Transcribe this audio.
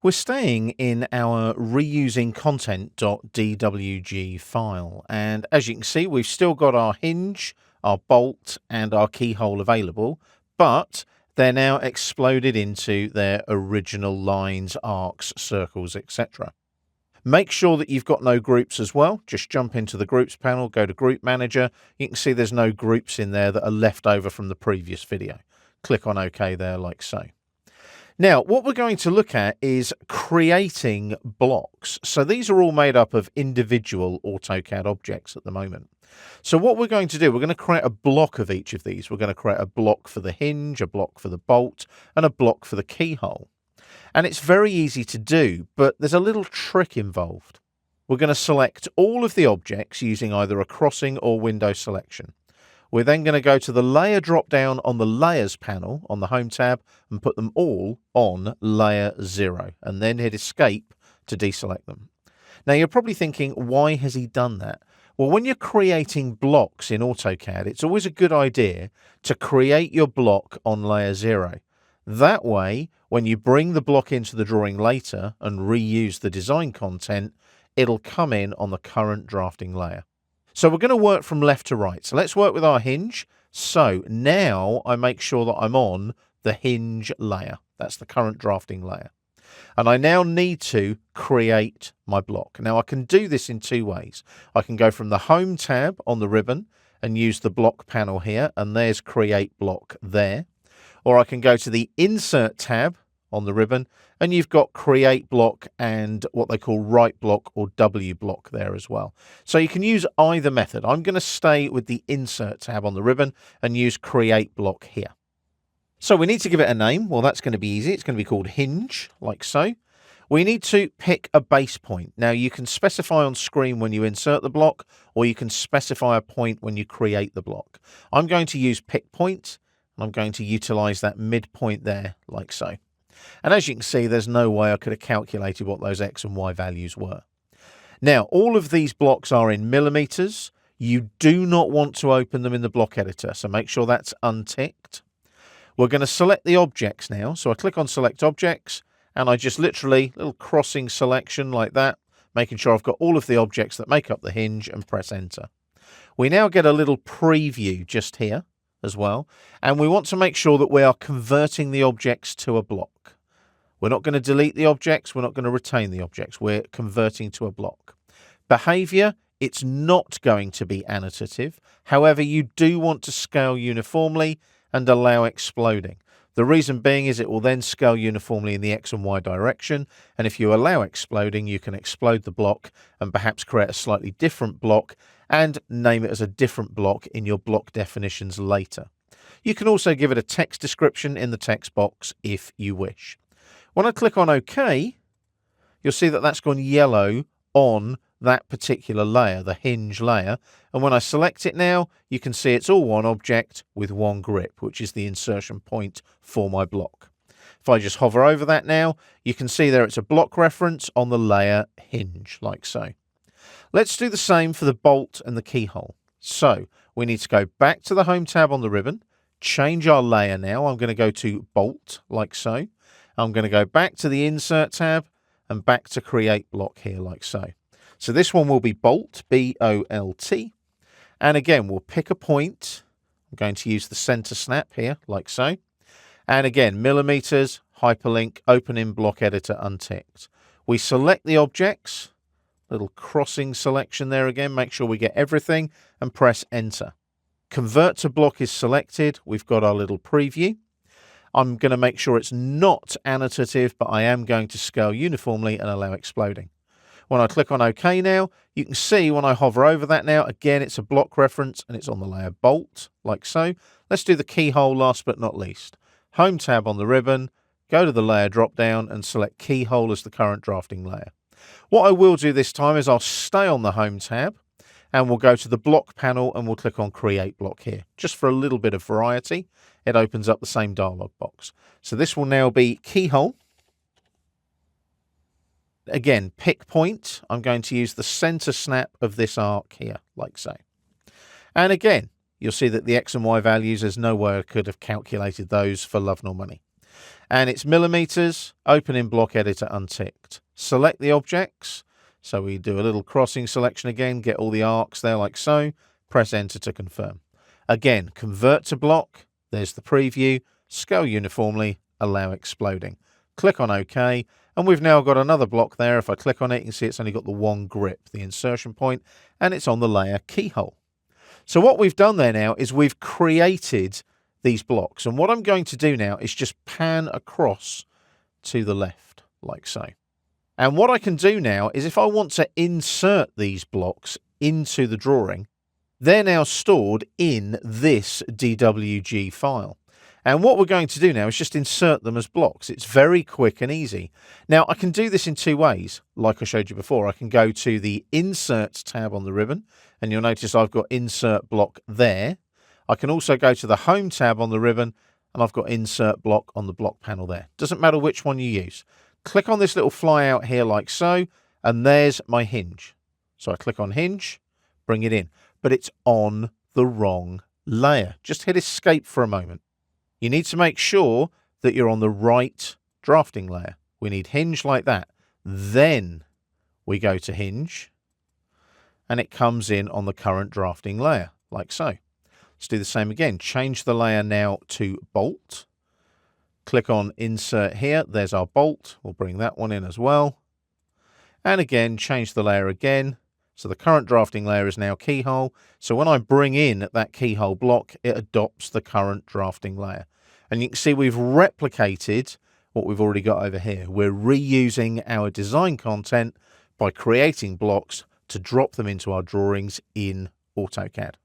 We're staying in our reusing content.dwg file, and as you can see, we've still got our hinge, our bolt, and our keyhole available, but they're now exploded into their original lines, arcs, circles, etc. Make sure that you've got no groups as well. Just jump into the groups panel, go to Group Manager. You can see there's no groups in there that are left over from the previous video. Click on OK there like so. Now, what we're going to look at is creating blocks. So these are all made up of individual AutoCAD objects at the moment. So what we're going to do, we're going to create a block of each of these. We're going to create a block for the hinge, a block for the bolt, and a block for the keyhole. And it's very easy to do, but there's a little trick involved. We're going to select all of the objects using either a crossing or window selection. We're then going to go to the layer drop down on the layers panel on the home tab and put them all on layer 0 and then hit escape to deselect them. Now you're probably thinking, why has he done that? Well, when you're creating blocks in AutoCAD, it's always a good idea to create your block on layer 0. That way, when you bring the block into the drawing later and reuse the design content, it'll come in on the current drafting layer. So we're going to work from left to right. So let's work with our hinge. So now I make sure that I'm on the hinge layer. That's the current drafting layer. And I now need to create my block. Now I can do this in two ways. I can go from the Home tab on the ribbon and use the block panel here, and there's Create Block there. Or I can go to the Insert tab on the ribbon, and you've got Create Block and what they call Right Block or W Block there as well. So you can use either method. I'm going to stay with the Insert tab on the ribbon and use Create Block here. So we need to give it a name. Well, that's going to be easy. It's going to be called Hinge, like so. We need to pick a base point. Now you can specify on screen when you insert the block, or you can specify a point when you create the block. I'm going to use Pick Point, and I'm going to utilize that midpoint there, like so. And as you can see, there's no way I could have calculated what those X and Y values were. Now, all of these blocks are in millimeters. You do not want to open them in the block editor, so make sure that's unticked. We're going to select the objects now. So I click on Select Objects, and I just literally, little crossing selection like that, making sure I've got all of the objects that make up the hinge, and press Enter. We now get a little preview just here as well, and we want to make sure that we are converting the objects to a block. We're not going to delete the objects, we're not going to retain the objects, we're converting to a block. Behavior, it's not going to be annotative. However, you do want to scale uniformly and allow exploding. The reason being is it will then scale uniformly in the X and Y direction, and if you allow exploding, you can explode the block and perhaps create a slightly different block and name it as a different block in your block definitions later. You can also give it a text description in the text box if you wish. When I click on OK, you'll see that that's gone yellow on that particular layer, the hinge layer. And when I select it now, you can see it's all one object with one grip, which is the insertion point for my block. If I just hover over that now, you can see there it's a block reference on the layer hinge, like so. Let's do the same for the bolt and the keyhole. So we need to go back to the Home tab on the ribbon, change our layer now. I'm going to go to bolt, like so. I'm going to go back to the Insert tab and back to Create Block here, like so. So this one will be Bolt, B-O-L-T. And again, we'll pick a point. I'm going to use the center snap here, like so. And again, millimeters, hyperlink, open in block editor, unticked. We select the objects, little crossing selection there again, make sure we get everything, and press Enter. Convert to block is selected. We've got our little preview. I'm going to make sure it's not annotative, but I am going to scale uniformly and allow exploding. When I click on OK now, you can see when I hover over that now, again, it's a block reference and it's on the layer bolt, like so. Let's do the keyhole last but not least. Home tab on the ribbon, go to the layer drop down and select keyhole as the current drafting layer. What I will do this time is I'll stay on the Home tab and we'll go to the block panel and we'll click on Create Block here, just for a little bit of variety. It opens up the same dialog box. So this will now be keyhole. Again, pick point. I'm going to use the center snap of this arc here, like so. And again, you'll see that the X and Y values, there's no way I could have calculated those for love nor money. And it's millimeters, open in block editor unticked. Select the objects. So we do a little crossing selection again, get all the arcs there like so, press enter to confirm. Again, convert to block, there's the preview, scale uniformly, allow exploding. Click on OK, and we've now got another block there. If I click on it, you can see it's only got the one grip, the insertion point, and it's on the layer Keyhole. So what we've done there now is we've created these blocks. And what I'm going to do now is just pan across to the left, like so. And what I can do now is if I want to insert these blocks into the drawing, they're now stored in this DWG file. And what we're going to do now is just insert them as blocks. It's very quick and easy. Now, I can do this in two ways. Like I showed you before, I can go to the Insert tab on the ribbon, and you'll notice I've got Insert Block there. I can also go to the Home tab on the ribbon, and I've got Insert Block on the block panel there. Doesn't matter which one you use. Click on this little fly out here like so, and there's my hinge. So I click on Hinge, bring it in, but it's on the wrong layer. Just hit Escape for a moment. You need to make sure that you're on the right drafting layer. We need Hinge like that. Then we go to Hinge, and it comes in on the current drafting layer, like so. Let's do the same again. Change the layer now to Bolt. Click on Insert here. There's our bolt. We'll bring that one in as well. And again, change the layer again. So the current drafting layer is now Keyhole. So when I bring in that Keyhole block, it adopts the current drafting layer. And you can see we've replicated what we've already got over here. We're reusing our design content by creating blocks to drop them into our drawings in AutoCAD.